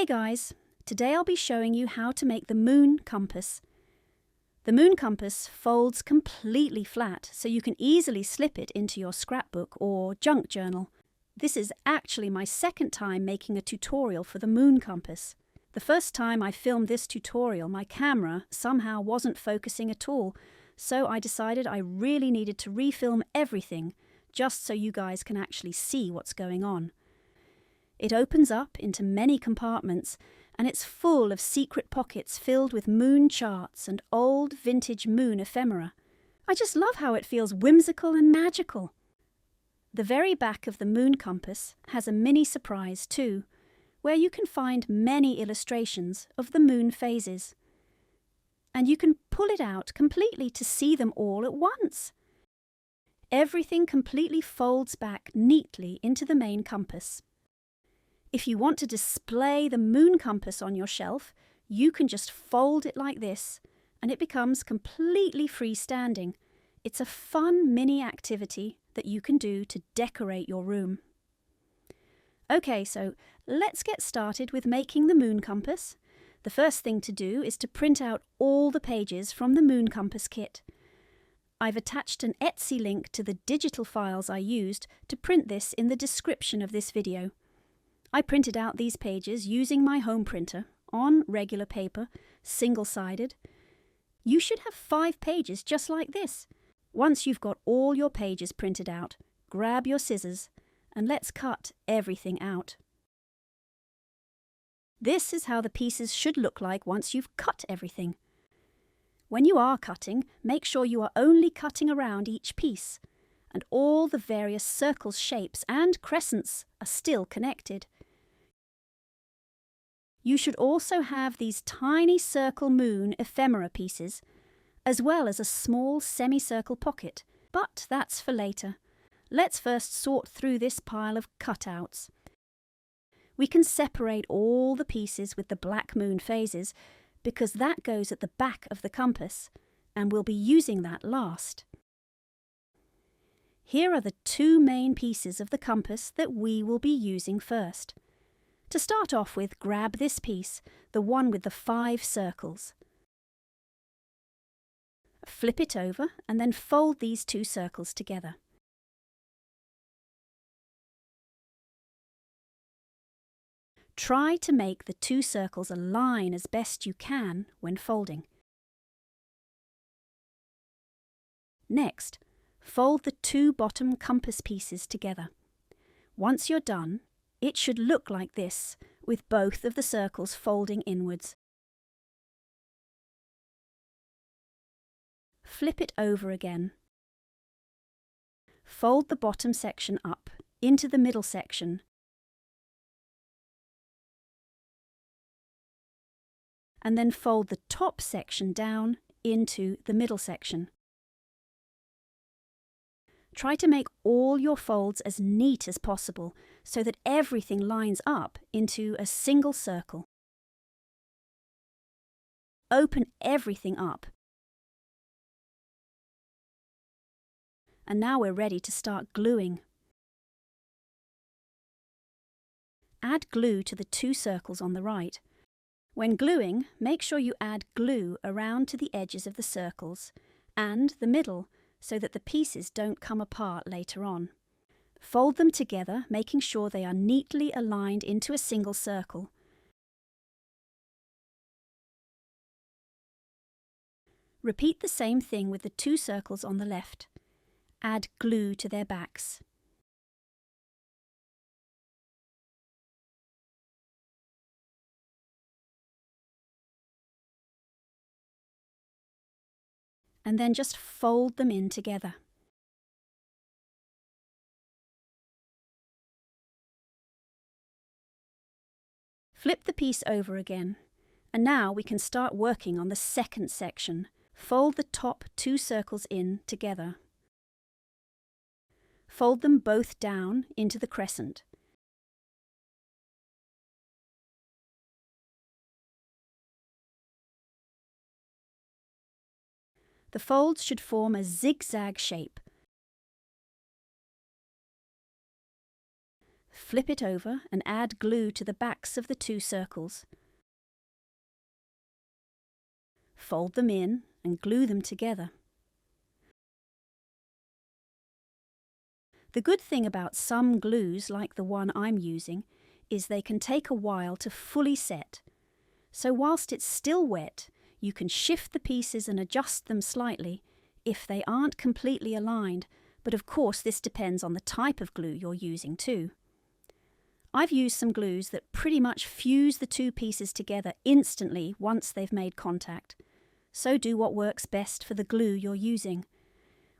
Hey guys, today I'll be showing you how to make the moon compass. The moon compass folds completely flat so you can easily slip it into your scrapbook or junk journal. This is actually my second time making a tutorial for the moon compass. The first time I filmed this tutorial, my camera somehow wasn't focusing at all, so I decided I really needed to refilm everything just so you guys can actually see what's going on. It opens up into many compartments, and it's full of secret pockets filled with moon charts and old vintage moon ephemera. I just love how it feels whimsical and magical. The very back of the moon compass has a mini surprise too, where you can find many illustrations of the moon phases. And you can pull it out completely to see them all at once. Everything completely folds back neatly into the main compass. If you want to display the moon compass on your shelf, you can just fold it like this, and it becomes completely freestanding. It's a fun mini activity that you can do to decorate your room. Okay, so let's get started with making the moon compass. The first thing to do is to print out all the pages from the moon compass kit. I've attached an Etsy link to the digital files I used to print this in the description of this video. I printed out these pages using my home printer on regular paper, single-sided. You should have 5 pages just like this. Once you've got all your pages printed out, grab your scissors and let's cut everything out. This is how the pieces should look like once you've cut everything. When you are cutting, make sure you are only cutting around each piece, and all the various circles, shapes and crescents are still connected. You should also have these tiny circle moon ephemera pieces, as well as a small semicircle pocket, but that's for later. Let's first sort through this pile of cutouts. We can separate all the pieces with the black moon phases, because that goes at the back of the compass, and we'll be using that last. Here are the 2 main pieces of the compass that we will be using first. To start off with, grab this piece, the one with the 5 circles. Flip it over and then fold these 2 circles together. Try to make the 2 circles align as best you can when folding. Next, fold the 2 bottom compass pieces together. Once you're done, it should look like this, with both of the circles folding inwards. Flip it over again. Fold the bottom section up into the middle section, and then fold the top section down into the middle section. Try to make all your folds as neat as possible so that everything lines up into a single circle. Open everything up. And now we're ready to start gluing. Add glue to the 2 circles on the right. When gluing, make sure you add glue around to the edges of the circles and the middle so that the pieces don't come apart later on. Fold them together, making sure they are neatly aligned into a single circle. Repeat the same thing with the 2 circles on the left. Add glue to their backs. And then just fold them in together. Flip the piece over again, and now we can start working on the second section. Fold the top 2 circles in together. Fold them both down into the crescent. The folds should form a zigzag shape. Flip it over and add glue to the backs of the two circles. Fold them in and glue them together. The good thing about some glues, like the one I'm using, is they can take a while to fully set. So whilst it's still wet, you can shift the pieces and adjust them slightly if they aren't completely aligned, but of course this depends on the type of glue you're using too. I've used some glues that pretty much fuse the two pieces together instantly once they've made contact. So do what works best for the glue you're using.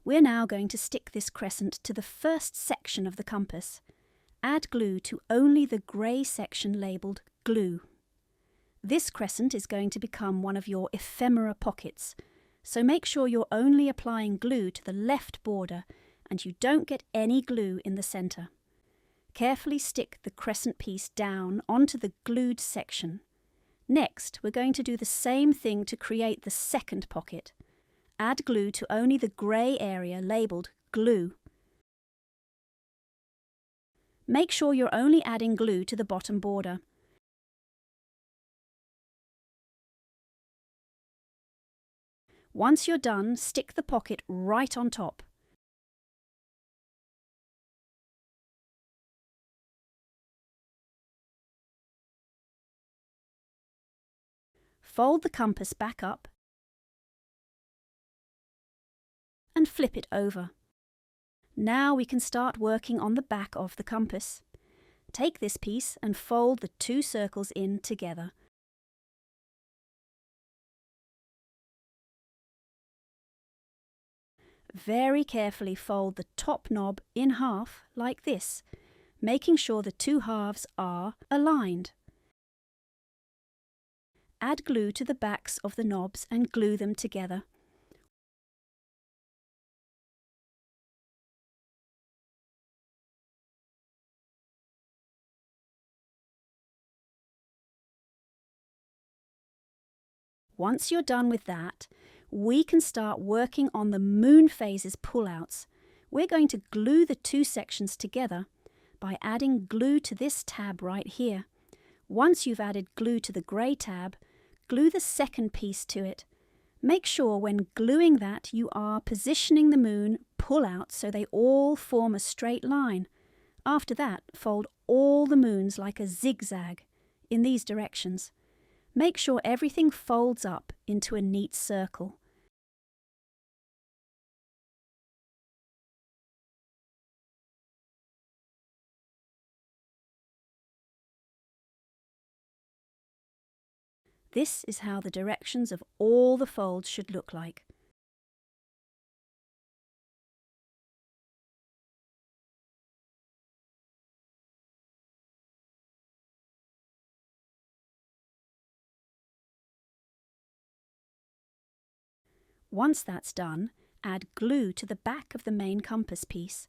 We're now going to stick this crescent to the first section of the compass. Add glue to only the grey section labelled glue. This crescent is going to become one of your ephemera pockets, so make sure you're only applying glue to the left border and you don't get any glue in the centre. Carefully stick the crescent piece down onto the glued section. Next, we're going to do the same thing to create the second pocket. Add glue to only the grey area labelled glue. Make sure you're only adding glue to the bottom border. Once you're done, stick the pocket right on top. Fold the compass back up and flip it over. Now we can start working on the back of the compass. Take this piece and fold the two circles in together. Very carefully fold the top knob in half like this, making sure the two halves are aligned. Add glue to the backs of the knobs and glue them together. Once you're done with that, we can start working on the moon phases pullouts. We're going to glue the two sections together by adding glue to this tab right here. Once you've added glue to the grey tab, glue the second piece to it. Make sure when gluing that you are positioning the moon pullouts so they all form a straight line. After that, fold all the moons like a zigzag in these directions. Make sure everything folds up into a neat circle. This is how the directions of all the folds should look like. Once that's done, add glue to the back of the main compass piece.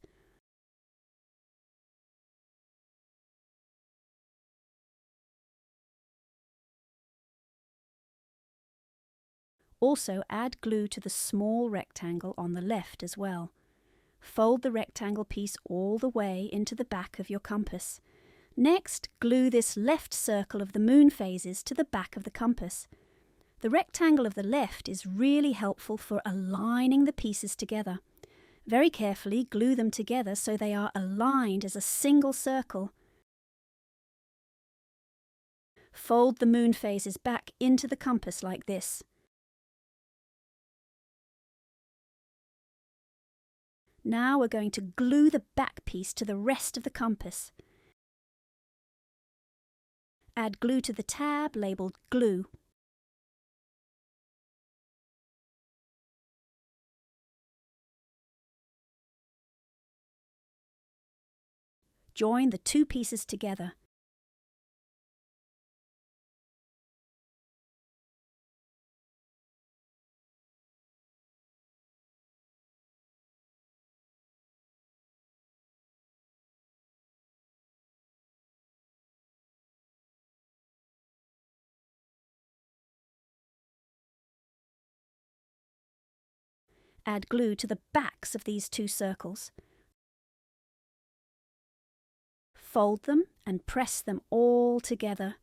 Also add glue to the small rectangle on the left as well. Fold the rectangle piece all the way into the back of your compass. Next, glue this left circle of the moon phases to the back of the compass. The rectangle of the left is really helpful for aligning the pieces together. Very carefully glue them together so they are aligned as a single circle. Fold the moon phases back into the compass like this. Now we're going to glue the back piece to the rest of the compass. Add glue to the tab labelled glue. Join the two pieces together. Add glue to the backs of these two circles. fold them and press them all together.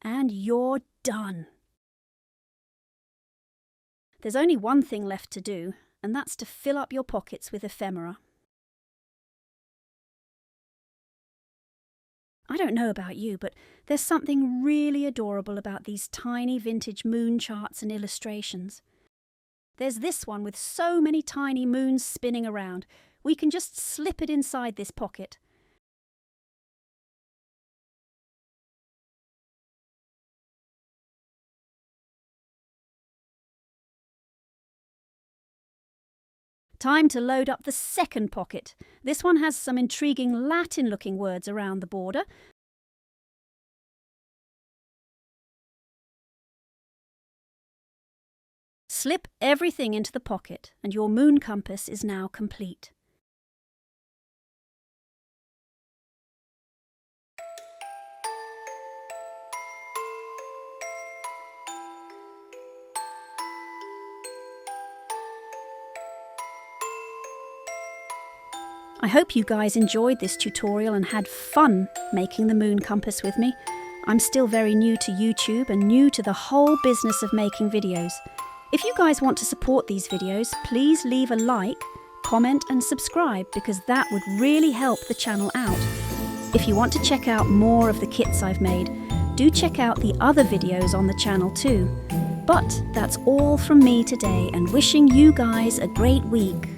And you're done. There's only one thing left to do, and that's to fill up your pockets with ephemera. I don't know about you, but there's something really adorable about these tiny vintage moon charts and illustrations. There's this one with so many tiny moons spinning around. We can just slip it inside this pocket. Time to load up the second pocket. This one has some intriguing Latin-looking words around the border. Slip everything into the pocket, and your moon compass is now complete. I hope you guys enjoyed this tutorial and had fun making the moon compass with me. I'm still very new to YouTube and new to the whole business of making videos. If you guys want to support these videos, please leave a like, comment and subscribe, because that would really help the channel out. If you want to check out more of the kits I've made, do check out the other videos on the channel too. But that's all from me today, and wishing you guys a great week.